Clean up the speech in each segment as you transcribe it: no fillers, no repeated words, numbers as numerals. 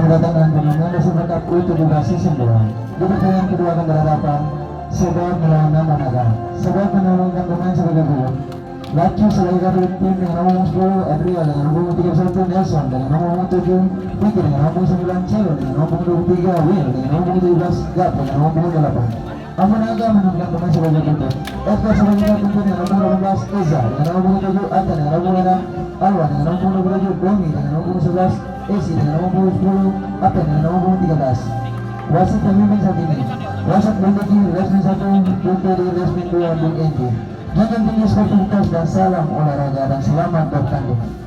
mendatangkan kemenangan dan sebentar itu juga season 2. Di pertandingan kedua akan berhadapan Sebab melawan Naga. Sebab menurunkan pemain sebagai berikut. Lacu sebagai kapten tim dengan nomor 10 Adriel dengan nomor 31 Nelson dengan nomor 7 Vicky dengan nomor 9 Celo dengan nomor 23 Will dengan nomor 17 Gap dengan nomor 8. Naga menurunkan pemain sebagai berikut. Edgar sebagai kapten tim dengan nomor 18 Eza dengan nomor 7 Ata dengan nomor 6 Alwan dengan nomor 27 Bomi dengan nomor 11 Esi dengan nomor 10 Apen dengan nomor 13. Wasit pemimpin saat ini Wasit memiliki resmi 1 Putri di resmi 2 Bung Endi. Jangan tinggi sportivitas dan salam olahraga dan selamat bertanding.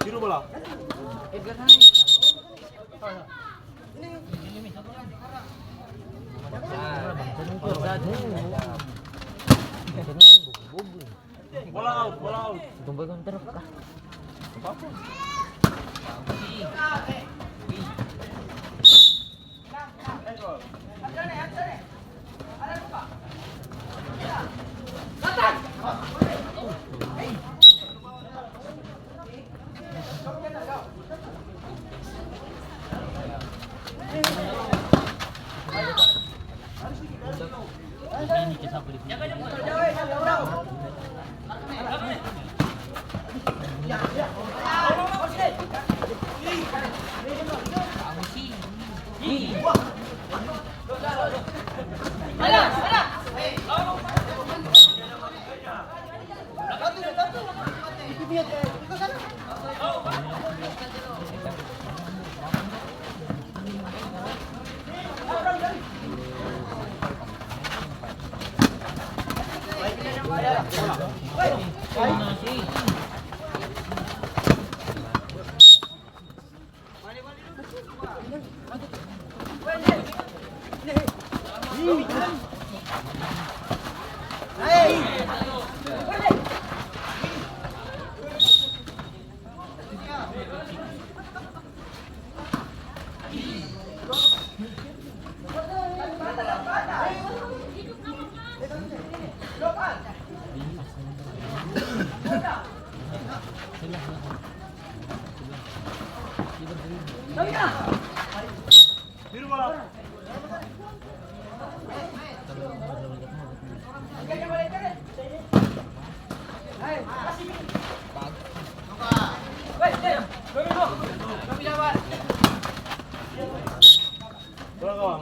Biru bola. Bola out, bola out. Tumbal counter kah? Apa? Biru bola. Bola kawan.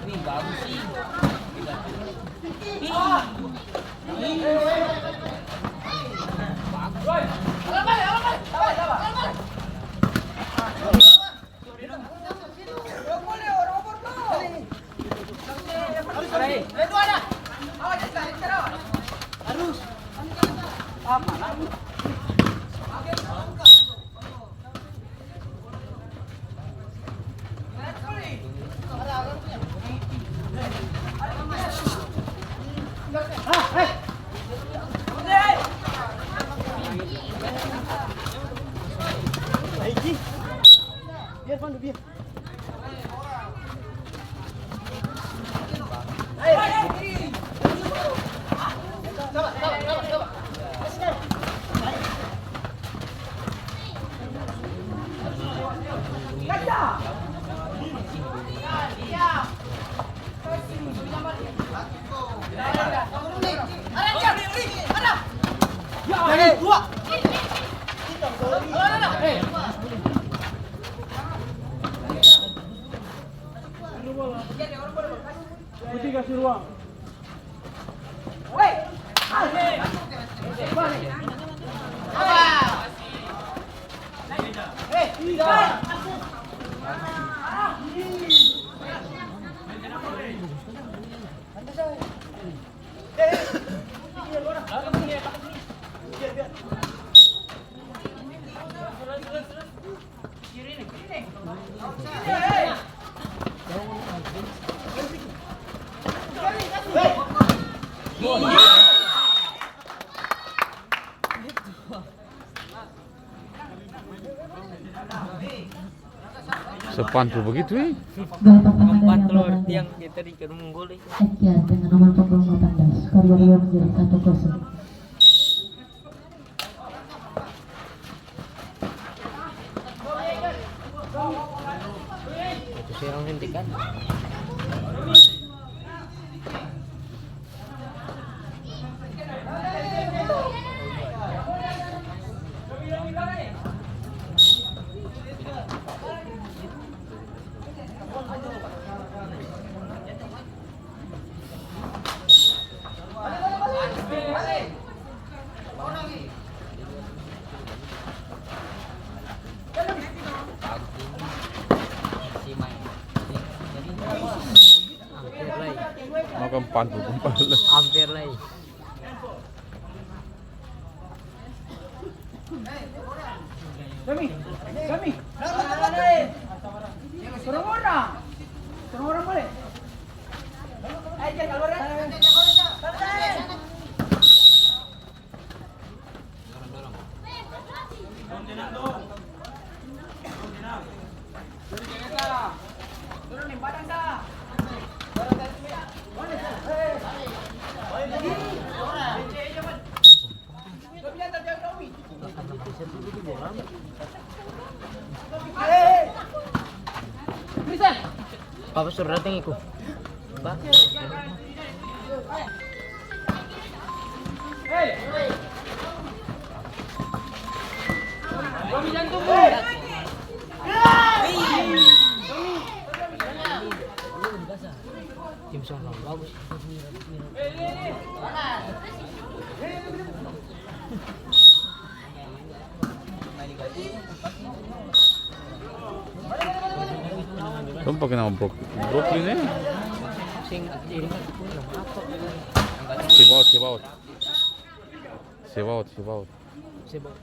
Wih, bagus sih. Biar Pandu biar. Putih kasih ruang. Sepantul begitu ya? Gaya pasangan Empat dari telur Abang tiang kita di Kerunggul. Ekia dengan nomor punggung 18, skor 2 menjadi 1-0. Itu sih orang hentikan. Si main. Jadi hampir lah. Makan pantul kembali. Hampir lah. Papa suruh datang iku. Pak. Tim sono bagus. Kamu pakai nama Brooklyn ya? Sing iring apa? Sibaut, Sibaut. Sibaut, Sibaut. Sibuk.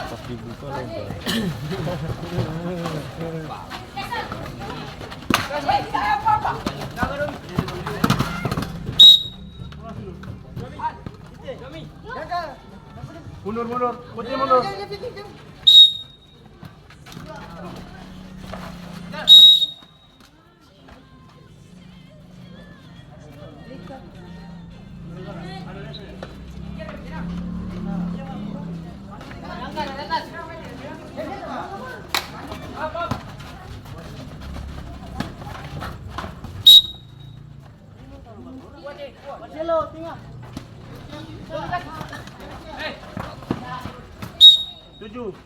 Pas dibuka lebar. Mundur. Putih mundur. Tujuh.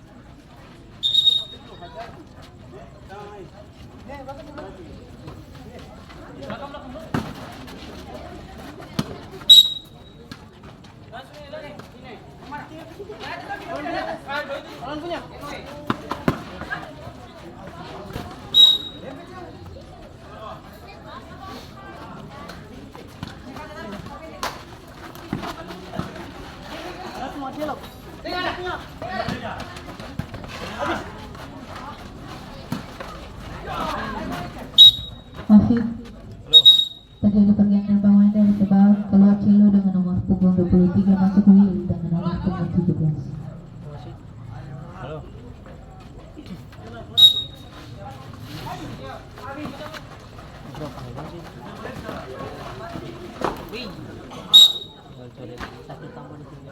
Masih terjadi pergantian pemain dari Tebal keluar Cilo dengan nomor punggung 23 masuk Will dengan nomor punggung 17. Masih. Halo. Berapa lama sih? Wih. Tinggal cari satu tambah di sini.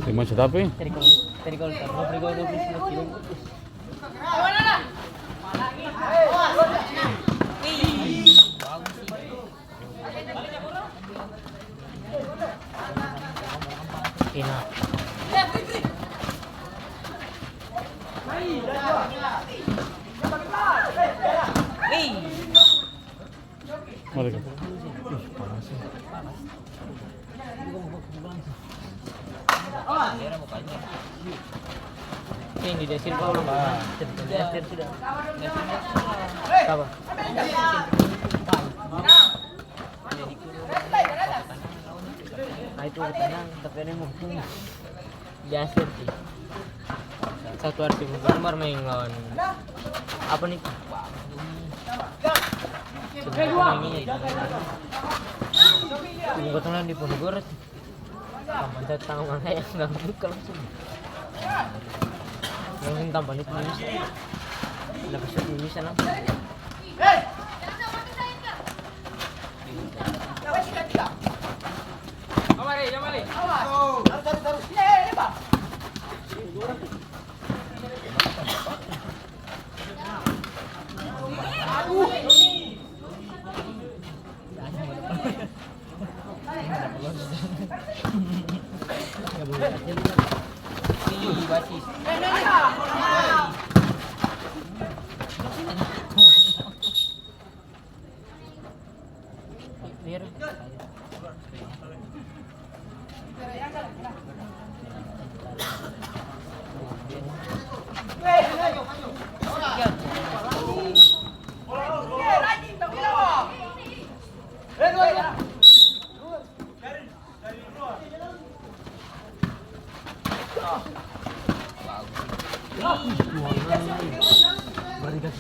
Lima juta tapi? Tadi kalau tak mau beli 20 kilo. Enak. Mari. Ini di desir kau lah. Desir sudah. Apa? Nah itu tenang, tapi ini mau desir sih. Satu arti gambar main lawan. Apa nih? Ini kebetulan di Ponegoro. Tambah tangan saya nggak buka langsung. Yang tambah nih tulis. Ada kesut tulisan langsung.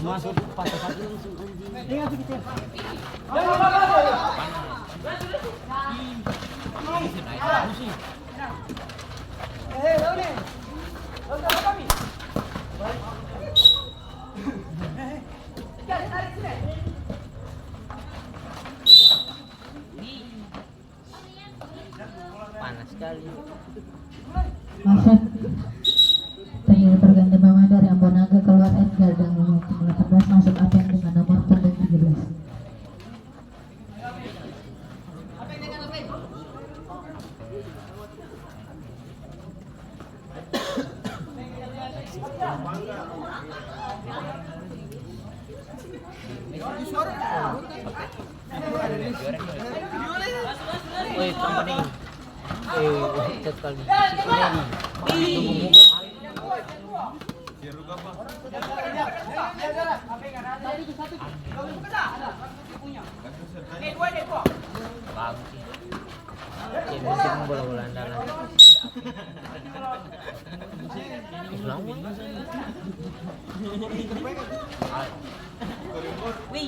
Masuk patah langsung anjing. Panas sekali. Masuk Woi, company. Chat kali. Si bagus sih. Jadi musik bola-bola andalan. Ulang. Wih,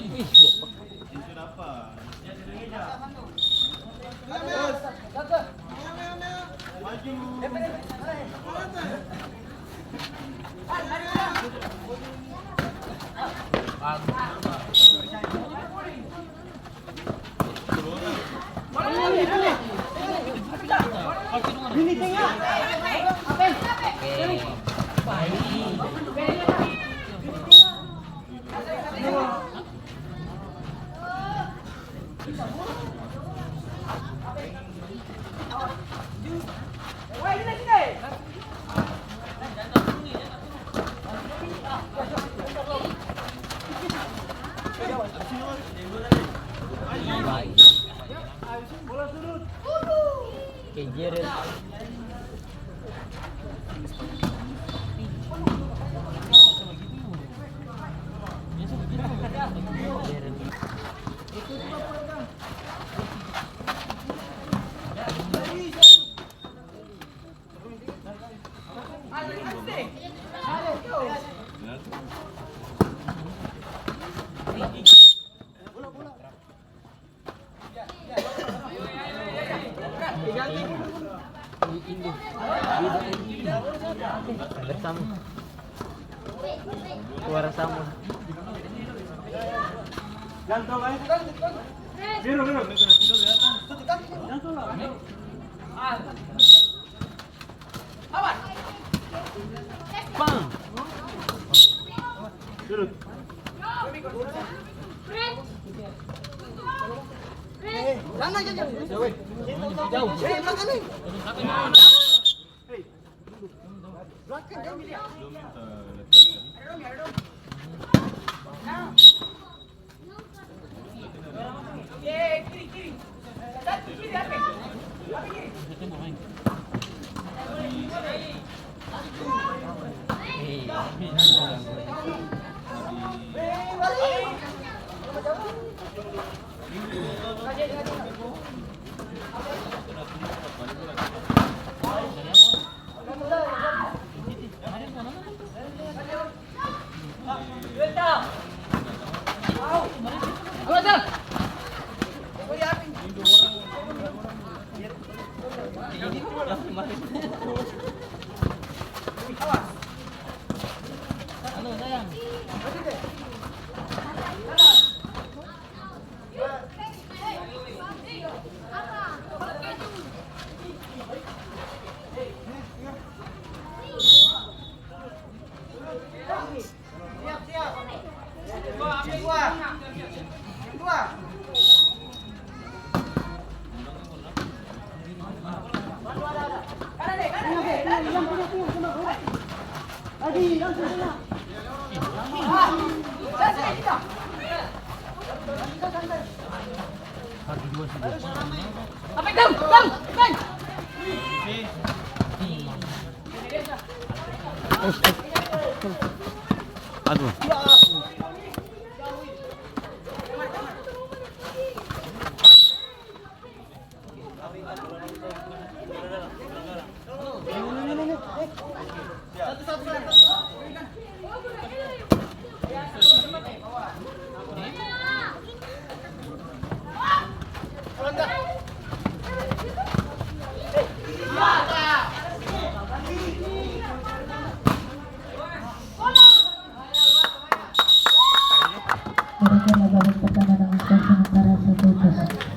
Kejer. Bersama suara sama Gantung eh. Biru. Gantung lah. Bang. Biru. Aduh. Berakhirlah babak pertama dengan skor sementara 1-0.